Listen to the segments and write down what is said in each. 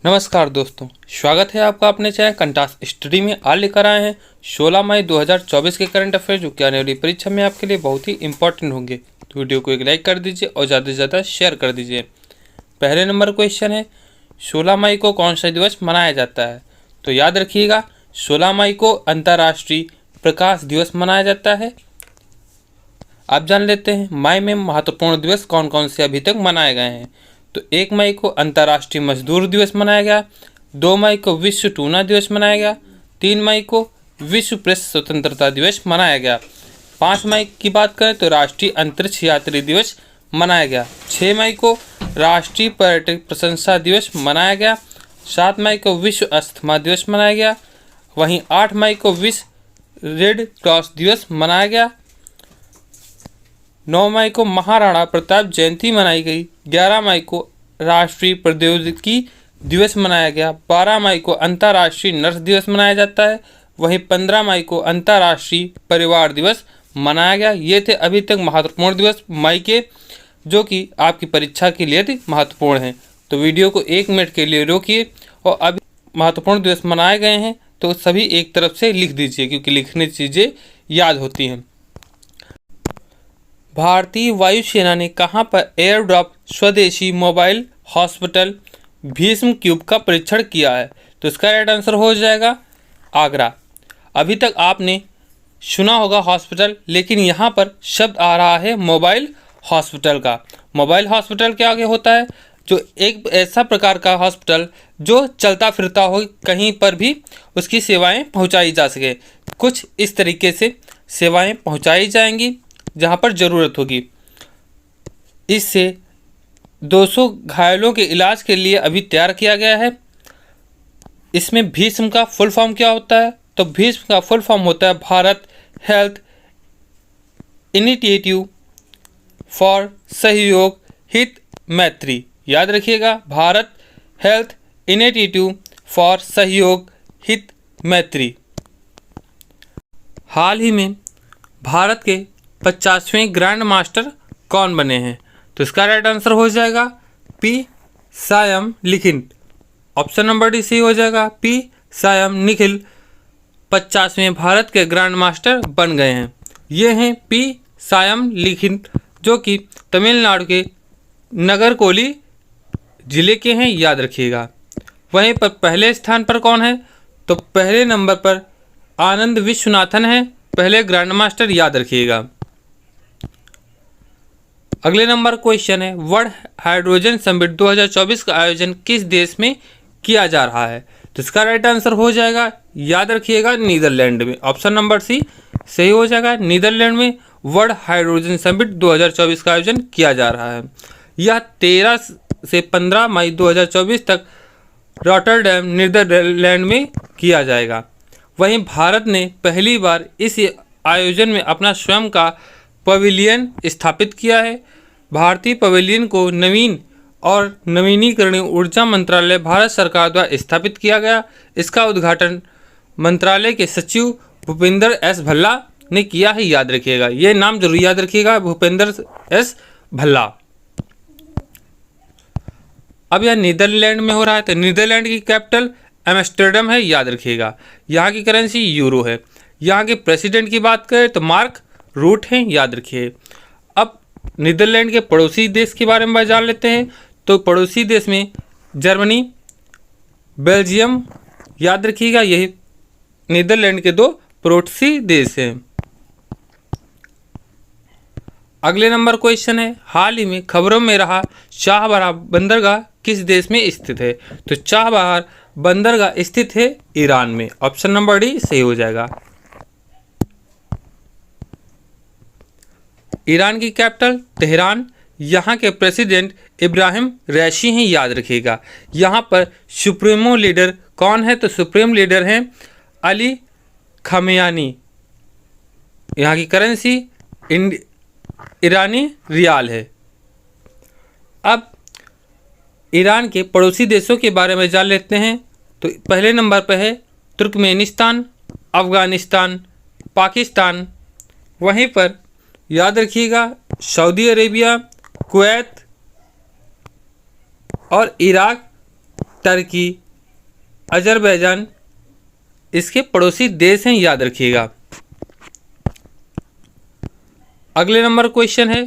नमस्कार दोस्तों, स्वागत है आपका अपने चैनल कंटास स्टडी में। आज लेकर आए हैं 16 मई 2024 के करंट अफेयर जो कि आने वाली परीक्षा में आपके लिए बहुत ही इंपॉर्टेंट होंगे। तो वीडियो को एक लाइक कर दीजिए और ज़्यादा से ज़्यादा शेयर कर दीजिए। पहले नंबर क्वेश्चन है, 16 मई को कौन सा दिवस मनाया जाता है? तो याद रखिएगा, 16 मई को अंतर्राष्ट्रीय प्रकाश दिवस मनाया जाता है। आप जान लेते हैं मई में महत्वपूर्ण दिवस कौन कौन से अभी तक मनाए गए हैं। तो 1 मई को अंतर्राष्ट्रीय मजदूर दिवस मनाया गया, 2 मई को विश्व टूना दिवस मनाया गया, 3 मई को विश्व प्रेस स्वतंत्रता दिवस मनाया गया, 5 मई की बात करें तो राष्ट्रीय अंतरिक्ष यात्री दिवस मनाया गया, 6 मई को राष्ट्रीय पर्यटक प्रशंसा दिवस मनाया गया, 7 मई को विश्व अस्थमा दिवस मनाया गया, वहीं 8 मई को विश्व रेड क्रॉस दिवस मनाया गया, 9 मई को महाराणा प्रताप जयंती मनाई गई, 11 मई को राष्ट्रीय प्रौद्योगिकी दिवस मनाया गया, 12 मई को अंतर्राष्ट्रीय नर्स दिवस मनाया जाता है, वहीं 15 मई को अंतर्राष्ट्रीय परिवार दिवस मनाया गया। ये थे अभी तक महत्वपूर्ण दिवस मई के, जो कि आपकी परीक्षा के लिए भी महत्वपूर्ण हैं। तो वीडियो को 1 मिनट के लिए रोकिए और अभी महत्वपूर्ण दिवस मनाए गए हैं तो सभी एक तरफ से लिख दीजिए, क्योंकि लिखने चीज़ें याद होती हैं। भारतीय वायुसेना ने कहां पर एयरड्रॉप स्वदेशी मोबाइल हॉस्पिटल भीष्म क्यूब का परीक्षण किया है? तो इसका राइट आंसर हो जाएगा आगरा। अभी तक आपने सुना होगा हॉस्पिटल, लेकिन यहां पर शब्द आ रहा है मोबाइल हॉस्पिटल का। मोबाइल हॉस्पिटल क्या आगे होता है? जो एक ऐसा प्रकार का हॉस्पिटल जो चलता फिरता हो, कहीं पर भी उसकी सेवाएं पहुंचाई जा सके। कुछ इस तरीके से सेवाएं पहुंचाई जाएंगी जहां पर ज़रूरत होगी। इससे 200 घायलों के इलाज के लिए अभी तैयार किया गया है। इसमें भीष्म का फुल फॉर्म क्या होता है? तो भीष्म का फुल फॉर्म होता है भारत हेल्थ इनिशिएटिव फॉर सहयोग हित मैत्री। याद रखिएगा, भारत हेल्थ इनिशिएटिव फॉर सहयोग हित मैत्री। हाल ही में भारत के 50वें ग्रैंड मास्टर कौन बने हैं? तो इसका राइट आंसर हो जाएगा P Shyam Nikhil. Option number D C हो जाएगा, पी सायम निखिल 50वें भारत के ग्रैंड मास्टर बन गए हैं। ये हैं पी सायम निखिल, जो कि तमिलनाडु के नागरकोइल जिले के हैं, याद रखिएगा। वहीं पर पहले स्थान पर कौन है? तो पहले नंबर पर आनंद विश्वनाथन है, पहले ग्रैंड मास्टर, याद रखिएगा। अगले नंबर क्वेश्चन है, वर्ल्ड हाइड्रोजन समिट 2024 का आयोजन किस देश में किया जा रहा है? तो इसका राइट आंसर हो जाएगा, याद रखिएगा, नीदरलैंड में। ऑप्शन नंबर सी सही हो जाएगा। नीदरलैंड में वर्ल्ड हाइड्रोजन समिट 2024 का आयोजन किया जा रहा है। यह 13 से 15 मई 2024 तक रॉटरडैम नीदरलैंड में किया जाएगा। वहीं भारत ने पहली बार इस आयोजन में अपना स्वयं का पवेलियन स्थापित किया है। भारतीय पवेलियन को नवीन और नवीनीकरणीय ऊर्जा मंत्रालय भारत सरकार द्वारा स्थापित किया गया। इसका उद्घाटन मंत्रालय के सचिव भूपेंद्र एस भल्ला ने किया है, याद रखिएगा। ये नाम जरूर याद रखिएगा, भूपेंद्र एस भल्ला। अब यह नीदरलैंड में हो रहा है, तो नीदरलैंड की कैपिटल एम्स्टर्डम है, याद रखिएगा। यहाँ की करेंसी यूरो है। यहाँ के प्रेसिडेंट की बात करें तो मार्क रूट हैं, याद रखिए। अब नीदरलैंड के पड़ोसी देश के बारे में जान लेते हैं। तो पड़ोसी देश में जर्मनी, बेल्जियम, याद रखिएगा, यही नीदरलैंड के 2 पड़ोसी देश हैं। अगले नंबर क्वेश्चन है, हाल ही में खबरों में रहा चाबहार बंदरगाह किस देश में स्थित है? तो चाबहार बंदरगाह स्थित है ईरान में। ऑप्शन नंबर डी सही हो जाएगा। ईरान की कैपिटल तेहरान। यहाँ के प्रेसिडेंट इब्राहिम रईसी हैं, याद रखिएगा। यहाँ पर सुप्रीमो लीडर कौन है? तो सुप्रीम लीडर हैं अली खमेयानी। यहाँ की करेंसी ईरानी रियाल है। अब ईरान के पड़ोसी देशों के बारे में जान लेते हैं। तो पहले नंबर पर है तुर्कमेनिस्तान, अफ़गानिस्तान, पाकिस्तान। वहीं पर याद रखिएगा सऊदी अरेबिया, कुवैत और इराक तुर्की, अजरबैजान इसके पड़ोसी देश हैं, याद रखिएगा। अगले नंबर क्वेश्चन है,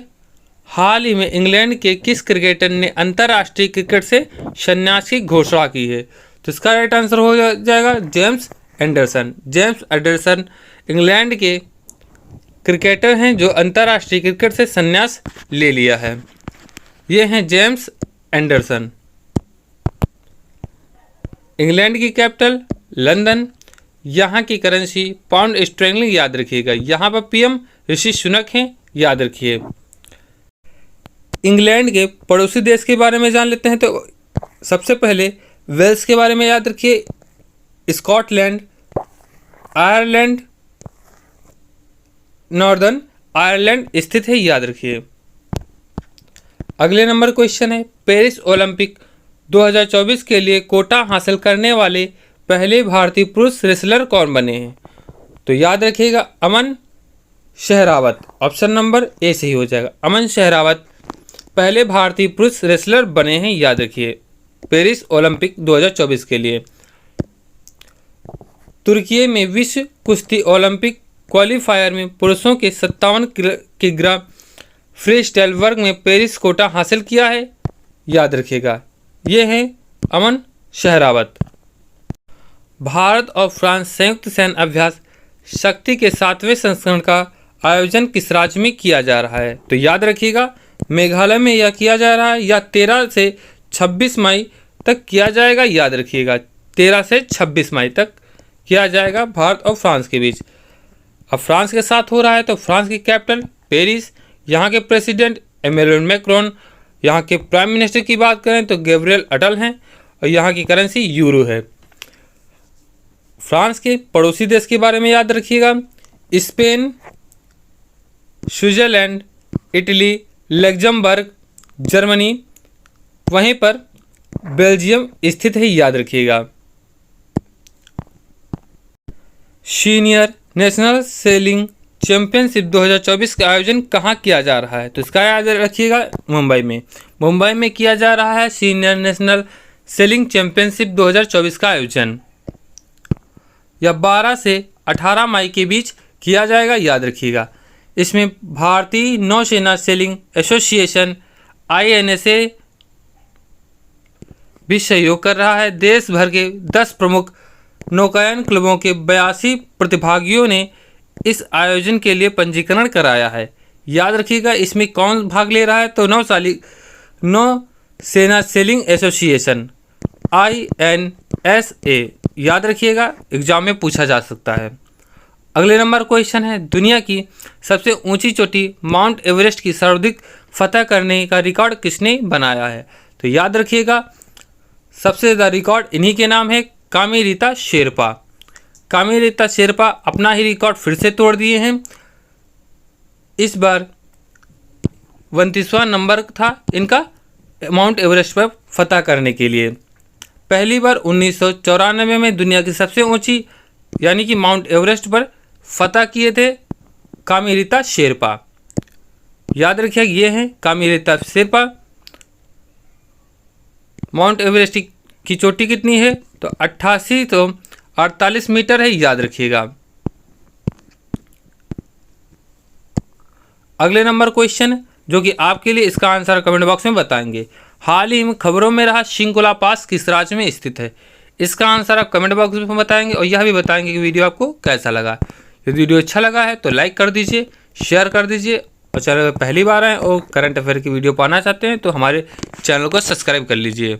हाल ही में इंग्लैंड के किस क्रिकेटर ने अंतर्राष्ट्रीय क्रिकेट से संन्यास की घोषणा की है? तो इसका राइट आंसर हो जाएगा James Anderson. James Anderson England के क्रिकेटर हैं जो अंतर्राष्ट्रीय क्रिकेट से संन्यास ले लिया है। ये हैं जेम्स एंडरसन। इंग्लैंड की कैपिटल लंदन, यहाँ की करेंसी पाउंड स्टर्लिंग, याद रखिएगा। यहाँ पर पीएम ऋषि सुनक हैं, याद रखिए। इंग्लैंड के पड़ोसी देश के बारे में जान लेते हैं। तो सबसे पहले वेल्स के बारे में याद रखिए। स्कॉटलैंड, आयरलैंड, नॉर्दर्न आयरलैंड स्थित है, याद रखिए। अगले नंबर क्वेश्चन है, पेरिस ओलंपिक 2024 के लिए कोटा हासिल करने वाले पहले भारतीय पुरुष रेसलर कौन बने हैं? तो याद रखिएगा अमन शेरावत। ऑप्शन नंबर ए सही हो जाएगा। अमन शेरावत पहले भारतीय पुरुष रेसलर बने हैं, याद रखिए, पेरिस ओलंपिक 2024 के लिए। तुर्की में विश्व कुश्ती ओलंपिक क्वालिफायर में पुरुषों के 57 किलोग्राम फ्री स्टाइल वर्ग में पेरिस कोटा हासिल किया है, याद रखिएगा। ये हैं अमन शेरावत। भारत और फ्रांस संयुक्त सैन्य अभ्यास शक्ति के 7वें संस्करण का आयोजन किस राज्य में किया जा रहा है? तो याद रखिएगा मेघालय में यह किया जा रहा है, या 13 से 26 मई तक किया जाएगा, याद रखिएगा। 13 से 26 मई तक किया जाएगा भारत और फ्रांस के बीच। अब फ्रांस के साथ हो रहा है, तो फ्रांस की कैपिटल पेरिस, यहाँ के प्रेसिडेंट इमैनुअल मैक्रोन, यहाँ के प्राइम मिनिस्टर की बात करें तो गैब्रियल अटल हैं, और यहाँ की करेंसी यूरो है। फ्रांस के पड़ोसी देश के बारे में याद रखिएगा, Spain, Switzerland, Italy, Luxembourg, Germany, वहीं पर बेल्जियम स्थित है, याद रखिएगा। सीनियर नेशनल सेलिंग चैंपियनशिप 2024 का आयोजन कहाँ किया जा रहा है? तो इसका याद रखिएगा मुंबई में। मुंबई में किया जा रहा है सीनियर नेशनल सेलिंग चैंपियनशिप 2024 का आयोजन। यह 12 से 18 मई के बीच किया जाएगा, याद रखिएगा। इसमें भारतीय नौसेना सेलिंग एसोसिएशन INSA भी सहयोग कर रहा है। देश भर के 10 प्रमुख नौकायन क्लबों के 82 प्रतिभागियों ने इस आयोजन के लिए पंजीकरण कराया है, याद रखिएगा। इसमें कौन भाग ले रहा है? तो नौसेना सेलिंग एसोसिएशन INSA, याद रखिएगा, एग्जाम में पूछा जा सकता है। अगले नंबर क्वेश्चन है, दुनिया की सबसे ऊंची चोटी माउंट एवरेस्ट की सर्वाधिक फतह करने का रिकॉर्ड किसने बनाया है? तो याद रखिएगा सबसे ज़्यादा रिकॉर्ड इन्हीं के नाम है, कामेरीता शेरपा। कामेरीता शेरपा अपना ही रिकॉर्ड फिर से तोड़ दिए हैं। इस बार 29वां नंबर था इनका माउंट एवरेस्ट पर फतह करने के लिए। पहली बार 1994 में दुनिया की सबसे ऊंची यानी कि माउंट एवरेस्ट पर फतह किए थे कामेरीता शेरपा, याद रखिए। ये हैं कामेरीता शेरपा। माउंट एवरेस्ट की चोटी कितनी है? तो 8848 मीटर है, याद रखिएगा। अगले नंबर क्वेश्चन जो कि आपके लिए इसका आंसर कमेंट बॉक्स में बताएंगे। हाल ही में खबरों में रहा शिंकुला पास किस राज्य में स्थित है? इसका आंसर आप कमेंट बॉक्स में बताएंगे और यह भी बताएंगे कि वीडियो आपको कैसा लगा। यदि वीडियो अच्छा लगा है तो लाइक कर दीजिए, शेयर कर दीजिए, और चैनल पर पहली बार आए और करंट अफेयर की वीडियो पाना चाहते हैं तो हमारे चैनल को सब्सक्राइब कर लीजिए।